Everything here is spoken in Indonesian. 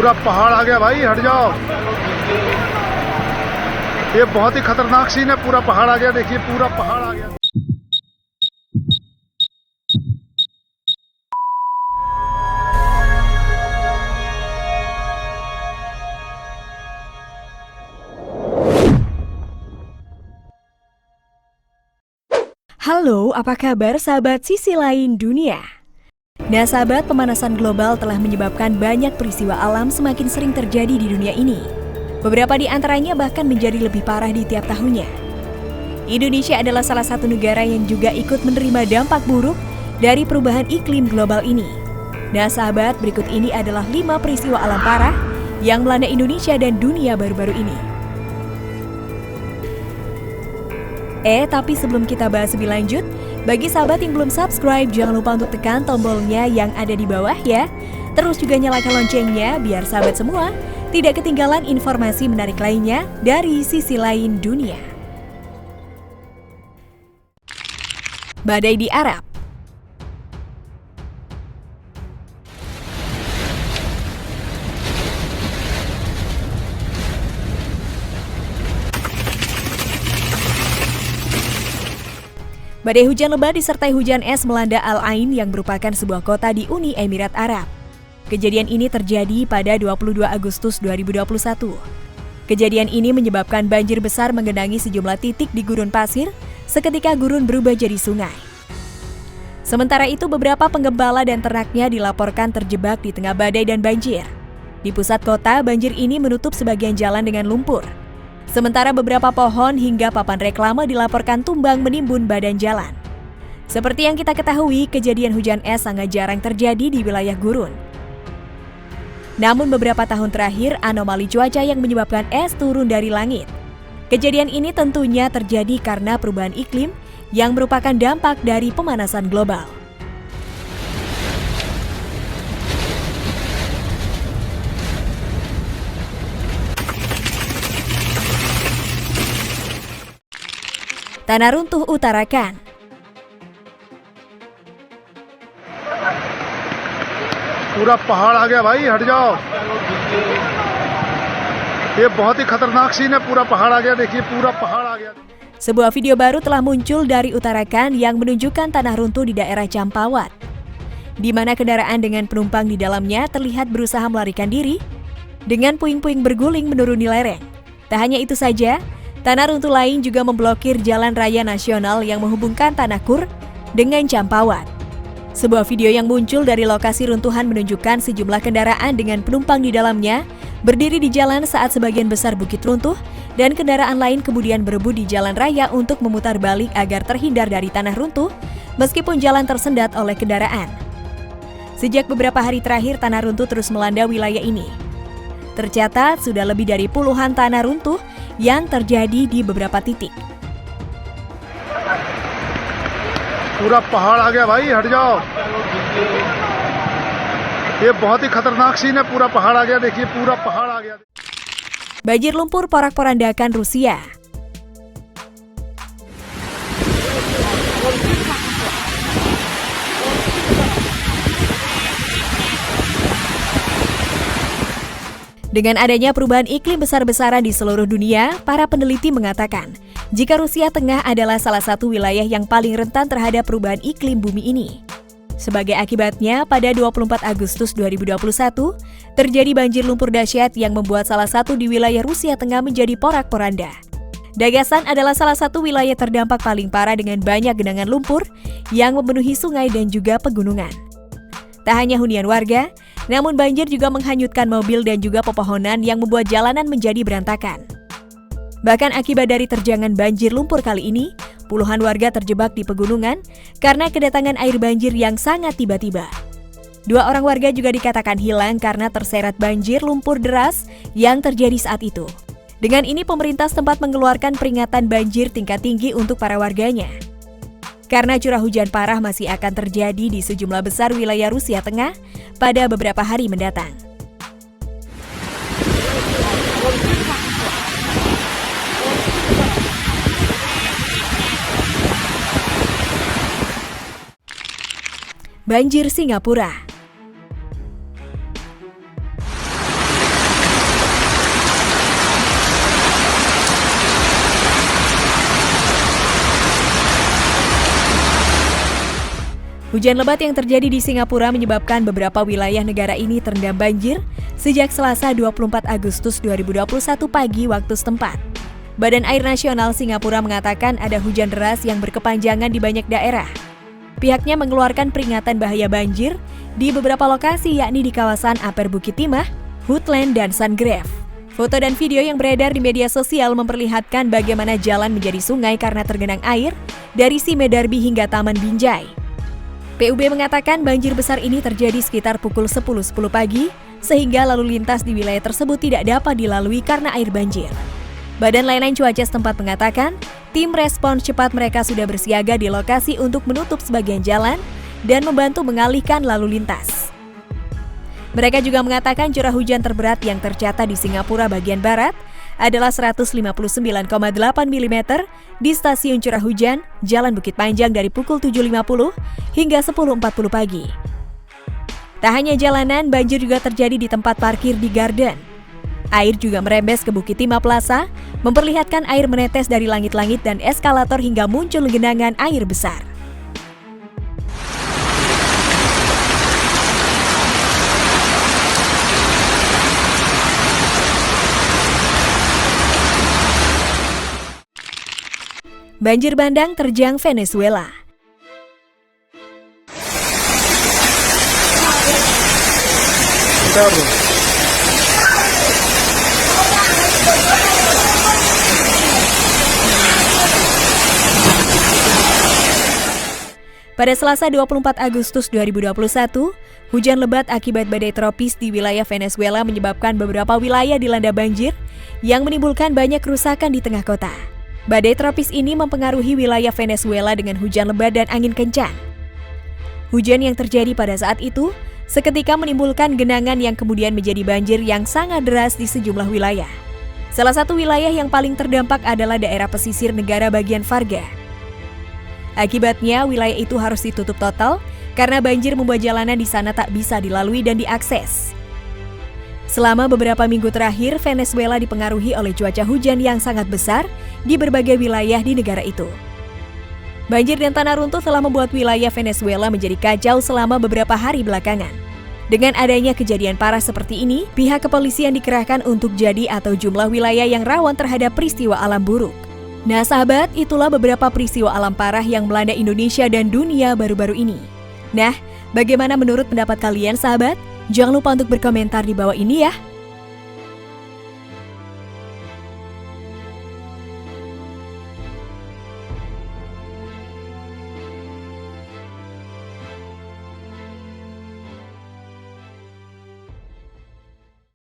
पूरा पहाड़ आ गया भाई, हट जाओ। ये बहुत ही खतरनाक सीन है, पूरा पहाड़ आ गया, देखिए पूरा पहाड़ आ गया। Halo, apa kabar sahabat sisi lain dunia? Nah sahabat, pemanasan global telah menyebabkan banyak peristiwa alam semakin sering terjadi di dunia ini. Beberapa di antaranya bahkan menjadi lebih parah di tiap tahunnya. Indonesia adalah salah satu negara yang juga ikut menerima dampak buruk dari perubahan iklim global ini. Nah sahabat, berikut ini adalah 5 peristiwa alam parah yang melanda Indonesia dan dunia baru-baru ini. Tapi sebelum kita bahas lebih lanjut, bagi sahabat yang belum subscribe, jangan lupa untuk tekan tombolnya yang ada di bawah ya. Terus juga nyalakan loncengnya biar sahabat semua tidak ketinggalan informasi menarik lainnya dari sisi lain dunia. Badai di Arab. Badai hujan lebat disertai hujan es melanda Al Ain yang merupakan sebuah kota di Uni Emirat Arab. Kejadian ini terjadi pada 22 Agustus 2021. Kejadian ini menyebabkan banjir besar menggenangi sejumlah titik di gurun pasir, seketika gurun berubah jadi sungai. Sementara itu beberapa penggembala dan ternaknya dilaporkan terjebak di tengah badai dan banjir. Di pusat kota, banjir ini menutup sebagian jalan dengan lumpur. Sementara beberapa pohon hingga papan reklame dilaporkan tumbang menimbun badan jalan. Seperti yang kita ketahui, kejadian hujan es sangat jarang terjadi di wilayah gurun. Namun beberapa tahun terakhir, anomali cuaca yang menyebabkan es turun dari langit. Kejadian ini tentunya terjadi karena perubahan iklim yang merupakan dampak dari pemanasan global. Tanah runtuh Uttarakhand. पूरा पहाड़ आ गया भाई, हट जाओ। ये बहुत ही खतरनाक सीन है, पूरा पहाड़ आ गया, देखिए पूरा पहाड़ आ गया। Sebuah video baru telah muncul dari Uttarakhand yang menunjukkan tanah runtuh di daerah Champawat, di mana kendaraan dengan penumpang di dalamnya terlihat berusaha melarikan diri dengan puing-puing berguling menuruni lereng. Tak hanya itu saja, tanah runtuh lain juga memblokir jalan raya nasional yang menghubungkan Tanah Kur dengan Champawat. Sebuah video yang muncul dari lokasi runtuhan menunjukkan sejumlah kendaraan dengan penumpang di dalamnya berdiri di jalan saat sebagian besar bukit runtuh dan kendaraan lain kemudian berebut di jalan raya untuk memutar balik agar terhindar dari tanah runtuh meskipun jalan tersendat oleh kendaraan. Sejak beberapa hari terakhir tanah runtuh terus melanda wilayah ini. Tercatat sudah lebih dari puluhan tanah runtuh yang terjadi di beberapa titik. पूरा पहाड़ आ गया भाई, हट जाओ। ये बहुत ही खतरनाक सीन है, पूरा पहाड़ आ गया, देखिए पूरा पहाड़ आ गया। Banjir lumpur porak-porandakan Rusia. Dengan adanya perubahan iklim besar-besaran di seluruh dunia, para peneliti mengatakan, jika Rusia Tengah adalah salah satu wilayah yang paling rentan terhadap perubahan iklim bumi ini. Sebagai akibatnya, pada 24 Agustus 2021, terjadi banjir lumpur dahsyat yang membuat salah satu di wilayah Rusia Tengah menjadi porak-poranda. Dagasan adalah salah satu wilayah terdampak paling parah dengan banyak genangan lumpur yang memenuhi sungai dan juga pegunungan. Tak hanya hunian warga, namun banjir juga menghanyutkan mobil dan juga pepohonan yang membuat jalanan menjadi berantakan. Bahkan akibat dari terjangan banjir lumpur kali ini, puluhan warga terjebak di pegunungan karena kedatangan air banjir yang sangat tiba-tiba. 2 orang warga juga dikatakan hilang karena terseret banjir lumpur deras yang terjadi saat itu. Dengan ini pemerintah setempat mengeluarkan peringatan banjir tingkat tinggi untuk para warganya. Karena curah hujan parah masih akan terjadi di sejumlah besar wilayah Rusia Tengah pada beberapa hari mendatang. Banjir Singapura. Hujan lebat yang terjadi di Singapura menyebabkan beberapa wilayah negara ini terendam banjir sejak Selasa 24 Agustus 2021 pagi waktu setempat. Badan Air Nasional Singapura mengatakan ada hujan deras yang berkepanjangan di banyak daerah. Pihaknya mengeluarkan peringatan bahaya banjir di beberapa lokasi yakni di kawasan Upper Bukit Timah, Woodland, dan Sungrove. Foto dan video yang beredar di media sosial memperlihatkan bagaimana jalan menjadi sungai karena tergenang air dari Sime Darby hingga Taman Binjai. PUB mengatakan banjir besar ini terjadi sekitar pukul 10.10 pagi, sehingga lalu lintas di wilayah tersebut tidak dapat dilalui karena air banjir. Badan Layanan Cuaca setempat mengatakan, tim respons cepat mereka sudah bersiaga di lokasi untuk menutup sebagian jalan dan membantu mengalihkan lalu lintas. Mereka juga mengatakan curah hujan terberat yang tercatat di Singapura bagian barat adalah 159,8 mm di stasiun curah hujan Jalan Bukit Panjang dari pukul 7.50 hingga 10.40 pagi. Tak hanya jalanan, banjir juga terjadi di tempat parkir di Garden. Air juga merembes ke Bukit Timah Plaza, memperlihatkan air menetes dari langit-langit dan eskalator hingga muncul genangan air besar. Banjir bandang terjang Venezuela. Pada Selasa 24 Agustus 2021, hujan lebat akibat badai tropis di wilayah Venezuela menyebabkan beberapa wilayah dilanda banjir yang menimbulkan banyak kerusakan di tengah kota. Badai tropis ini mempengaruhi wilayah Venezuela dengan hujan lebat dan angin kencang. Hujan yang terjadi pada saat itu seketika menimbulkan genangan yang kemudian menjadi banjir yang sangat deras di sejumlah wilayah. Salah satu wilayah yang paling terdampak adalah daerah pesisir negara bagian Varga. Akibatnya, wilayah itu harus ditutup total karena banjir membuat jalanan di sana tak bisa dilalui dan diakses. Selama beberapa minggu terakhir, Venezuela dipengaruhi oleh cuaca hujan yang sangat besar di berbagai wilayah di negara itu. Banjir dan tanah runtuh telah membuat wilayah Venezuela menjadi kacau selama beberapa hari belakangan. Dengan adanya kejadian parah seperti ini, pihak kepolisian dikerahkan untuk jadi atau jumlah wilayah yang rawan terhadap peristiwa alam buruk. Nah sahabat, itulah beberapa peristiwa alam parah yang melanda Indonesia dan dunia baru-baru ini. Nah, bagaimana menurut pendapat kalian sahabat? Jangan lupa untuk berkomentar di bawah ini ya.